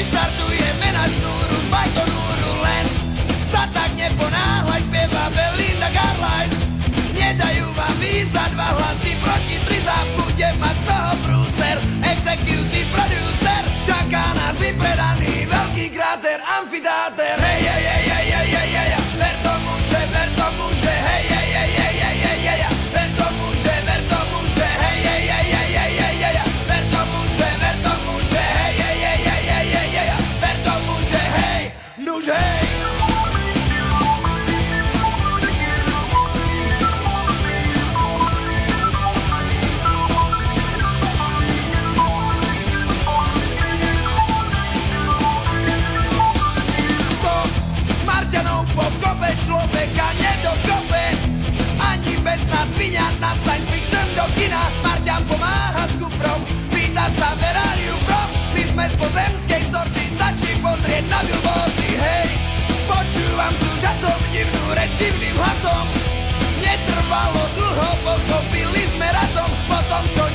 Vyštartujeme na šnúru z bajkonúru len sa tak neponáhľaj, spieva Belinda Carlisle. Nedajú vám výsať dva hlasy proti tri, bude mať z toho prúser. Executive producer, čaká nás vypredaný veľký kráter, amfiteáter. Hej, hej, hej, hej, hej, hej, hej, ver tomu, že, hej, hej, hej, hej, hej, hej, hej, ver tomu, že, hej, hej, hej, hej, hej, hej, hej, ver tomu, že, hej, hej, hej, hej, hej, hej, hej, ver tomu, že, hej, nuž hej. Človeka nedokope, ani bez nás vyňa na science fiction do kina. Marťan pomáha s kufrom, pýta sa Ferrariu from. My sme z pozemskej sorty, stačí pozrieť na billboardy. Hej, počúvam súčasom divnú reč divným hlasom. Netrvalo dlho, pochopili sme razom, po tom čo